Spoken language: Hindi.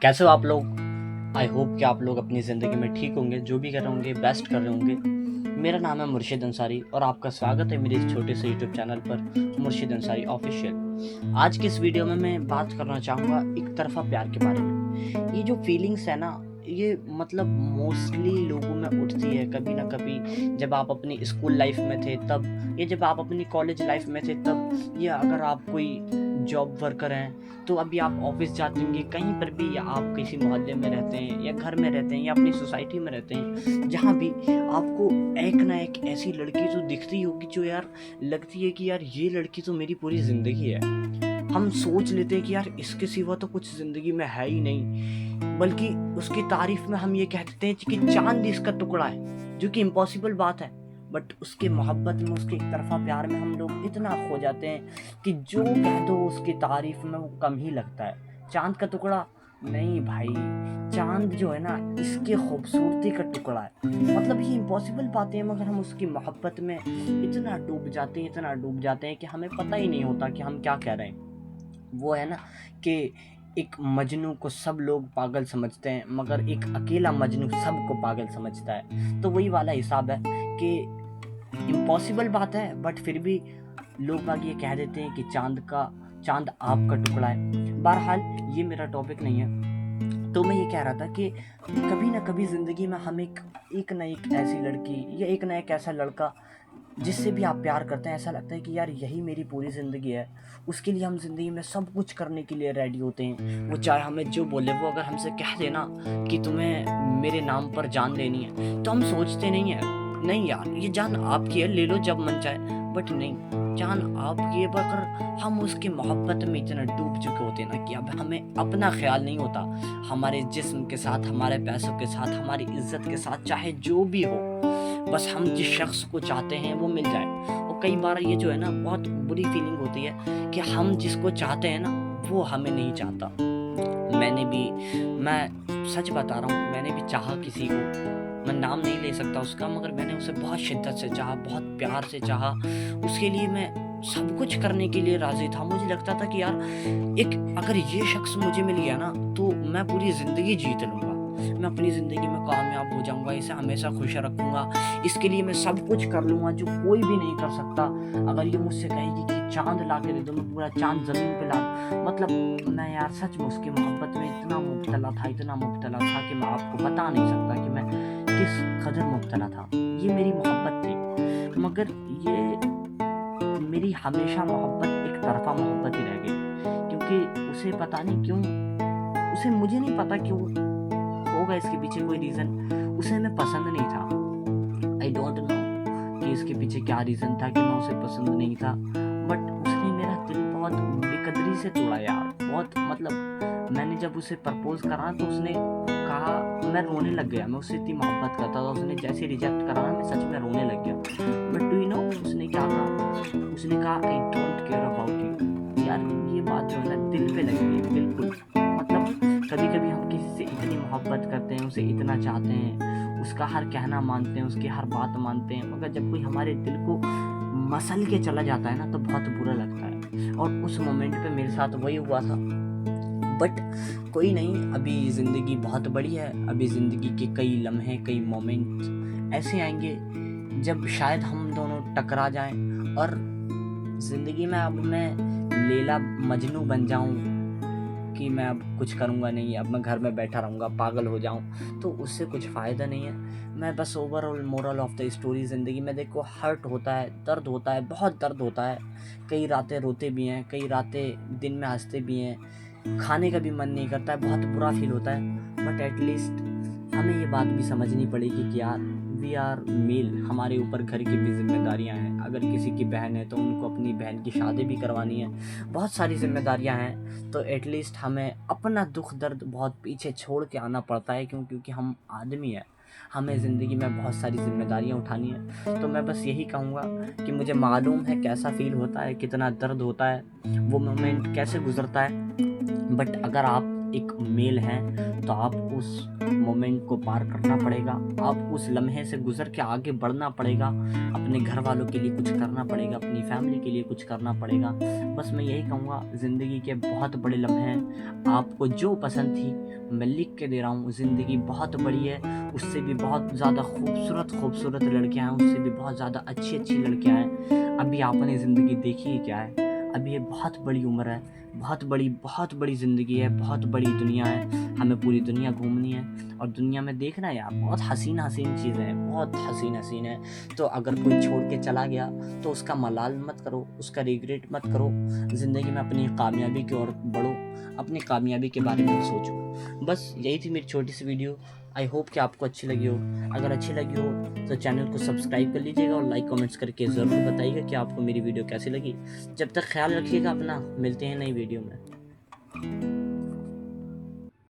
कैसे हो आप लोग? आई होप कि आप लोग अपनी ज़िंदगी में ठीक होंगे, जो भी कर रहे होंगे बेस्ट कर रहे होंगे। मेरा नाम है मुर्शिद अंसारी और आपका स्वागत है मेरे इस छोटे से यूट्यूब चैनल पर मुर्शिद अंसारी ऑफिशियल। आज की इस वीडियो में मैं बात करना चाहूँगा एक तरफ़ा प्यार के बारे में। ये जो फीलिंग्स है ना, ये मतलब मोस्टली लोगों में उठती है कभी ना कभी। जब आप अपनी स्कूल लाइफ में थे तब, या जब आप अपनी कॉलेज लाइफ में थे तब, या अगर आप कोई जॉब वर्कर हैं तो अभी आप ऑफिस जाते होंगे कहीं पर भी, या आप किसी मोहल्ले में रहते हैं या घर में रहते हैं या अपनी सोसाइटी में रहते हैं, जहाँ भी आपको एक ना एक ऐसी लड़की तो दिखती होगी जो यार लगती है कि यार ये लड़की तो मेरी पूरी ज़िंदगी है। हम सोच लेते हैं कि यार इसके सिवा तो कुछ ज़िंदगी में है ही नहीं, बल्कि उसकी तारीफ में हम ये कह देते हैं कि चांद इसका टुकड़ा है, जो कि इम्पॉसिबल बात है। बट उसके मोहब्बत में, उसके एक तरफा प्यार में हम लोग इतना खो जाते हैं कि जो कह दो उसकी तारीफ में वो कम ही लगता है। चांद का टुकड़ा नहीं भाई, चांद जो है ना इसके खूबसूरती का टुकड़ा है। मतलब ये इम्पॉसिबल बातें हैं, मगर हम उसकी मोहब्बत में इतना डूब जाते हैं, इतना डूब जाते हैं कि हमें पता ही नहीं होता कि हम क्या कह रहे हैं। वो है ना कि एक मजनू को सब लोग पागल समझते हैं, मगर एक अकेला मजनू सबको पागल समझता है। तो वही वाला हिसाब है कि इम्पॉसिबल बात है, बट फिर भी लोग बाग ये कह देते हैं कि चांद आपका टुकड़ा है। बहरहाल ये मेरा टॉपिक नहीं है। तो मैं ये कह रहा था कि कभी ना कभी ज़िंदगी में हम एक ना एक ऐसी लड़की या एक ना एक ऐसा लड़का जिससे भी आप प्यार करते हैं, ऐसा लगता है कि यार यही मेरी पूरी ज़िंदगी है। उसके लिए हम ज़िंदगी में सब कुछ करने के लिए रेडी होते हैं। वो चाहे हमें जो बोले, वो अगर हमसे कह देना कि तुम्हें मेरे नाम पर जान लेनी है, तो हम सोचते नहीं है, नहीं यार ये जान आपकी है, ले लो जब मन चाहे। बट नहीं, जान आपकी है, मगर हम उसकी मोहब्बत में इतना डूब चुके होते हैं ना कि अब हमें अपना ख्याल नहीं होता। हमारे जिस्म के साथ, हमारे पैसों के साथ, हमारी इज्जत के साथ, चाहे जो भी हो, बस हम जिस शख्स को चाहते हैं वो मिल जाए। और कई बार ये जो है ना बहुत बुरी फीलिंग होती है कि हम जिसको चाहते हैं ना वो हमें नहीं चाहता। मैं सच बता रहा हूँ, मैंने भी चाहा किसी को, मैं नाम नहीं ले सकता उसका, मगर मैंने उसे बहुत शिद्दत से चाहा, बहुत प्यार से चाहा। उसके लिए मैं सब कुछ करने के लिए राजी था। मुझे लगता था कि यार अगर ये शख्स मुझे मिल गया ना तो मैं पूरी ज़िंदगी जीत लूँगा, मैं अपनी ज़िंदगी में कामयाब हो जाऊँगा, इसे हमेशा खुश रखूँगा, इसके लिए मैं सब कुछ कर लूँगा जो कोई भी नहीं कर सकता। अगर ये मुझसे कहेगी कि चाँद ला के दे दो, मैं पूरा चाँद ज़मीन पे ला, मतलब मैं यार सच में उसकी मोहब्बत में इतना मुब्तला था कि मैं आपको बता नहीं सकता कि मैं किस कदर मुब्तला था। ये मेरी मोहब्बत थी, मगर ये मेरी हमेशा मोहब्बत एक तरफ़ा मोहब्बत ही रह गई, क्योंकि उसे पता नहीं क्यों, उसे मुझे नहीं पता क्यों, होगा इसके पीछे कोई रीज़न, उसे मैं पसंद नहीं था। आई डोंट नो कि इसके पीछे क्या रीज़न था कि मैं उसे पसंद नहीं था। बट उसने मेरा दिल बहुत बेकदरी से तोड़ा यार, बहुत मतलब मैंने जब उसे प्रपोज़ करा तो उसने कहा, मैं रोने लग गया। मैं उससे इतनी मोहब्बत करता था, उसने जैसे रिजेक्ट करा ना मैं सच में रोने लग गया। बट डू यू नो उसने क्या कहा? उसने कहा I don't care about you. यार ये बात जो है ना दिल पे लगी है बिल्कुल। मतलब कभी-कभी हम किसी से इतनी मोहब्बत करते हैं, उसे इतना चाहते हैं, उसका हर कहना मानते हैं, उसकी हर बात मानते हैं, मगर जब कोई हमारे दिल को मसल के चला जाता है ना तो बहुत बुरा लगता है। और उस मोमेंट पे मेरे साथ वही हुआ था। बट कोई नहीं, अभी ज़िंदगी बहुत बड़ी है, अभी ज़िंदगी के कई लम्हे, कई मोमेंट ऐसे आएँगे जब शायद हम दोनों टकरा जाएँ और ज़िंदगी में अब मैं लैला मजनू बन जाऊँ कि मैं अब कुछ करूँगा नहीं, अब मैं घर में बैठा रहूँगा, पागल हो जाऊँ, तो उससे कुछ फ़ायदा नहीं है। मैं बस overall moral of the story, ज़िंदगी में देखो हर्ट होता है, दर्द होता है, बहुत दर्द होता है। कई रातें रोते भी हैं, कई रातें दिन में हँसते भी हैं, खाने का भी मन नहीं करता है, बहुत बुरा फ़ील होता है। बट एट लीस्ट हमें ये बात भी समझनी पड़ेगी कि यार वी आर मेल, हमारे ऊपर घर की भी ज़िम्मेदारियाँ हैं। अगर किसी की बहन है तो उनको अपनी बहन की शादी भी करवानी है, बहुत सारी ज़िम्मेदारियाँ हैं। तो एट लीस्ट हमें अपना दुख दर्द बहुत पीछे छोड़ के आना पड़ता है, क्योंकि हम आदमी हैं, हमें ज़िंदगी में बहुत सारी ज़िम्मेदारियाँ उठानी है। तो मैं बस यही कहूँगा कि मुझे मालूम है कैसा फ़ील होता है, कितना दर्द होता है, वो मोमेंट कैसे गुज़रता है। बट अगर आप एक मेल हैं, तो आप उस मोमेंट को पार करना पड़ेगा, आप उस लम्हे से गुज़र के आगे बढ़ना पड़ेगा, अपने घर वालों के लिए कुछ करना पड़ेगा, अपनी फैमिली के लिए कुछ करना पड़ेगा। बस मैं यही कहूँगा, ज़िंदगी के बहुत बड़े लम्हे हैं, आपको जो पसंद थी मैं लिख के दे रहा हूँ, ज़िंदगी बहुत बड़ी है, उससे भी बहुत ज़्यादा खूबसूरत लड़कियाँ हैं, उससे भी बहुत ज़्यादा अच्छी लड़कियाँ हैं। अभी आपने ज़िंदगी देखी ही क्या है? अभी ये बहुत बड़ी उम्र है, बहुत बड़ी ज़िंदगी है, बहुत बड़ी दुनिया है, हमें पूरी दुनिया घूमनी है और दुनिया में देखना है यार, बहुत हसीन चीज़ें हैं, बहुत हसीन है। तो अगर कोई छोड़ के चला गया तो उसका मलाल मत करो, उसका रिग्रेट मत करो, ज़िंदगी में अपनी कामयाबी की ओर बढ़ो, अपनी कामयाबी के बारे में सोचो। बस यही थी मेरी छोटी सी वीडियो। आई होप कि आपको अच्छी लगी हो। अगर अच्छी लगी हो तो चैनल को सब्सक्राइब कर लीजिएगा और लाइक कमेंट्स करके ज़रूर बताइएगा कि आपको मेरी वीडियो कैसी लगी। जब तक ख्याल रखिएगा अपना, मिलते हैं नई वीडियो में।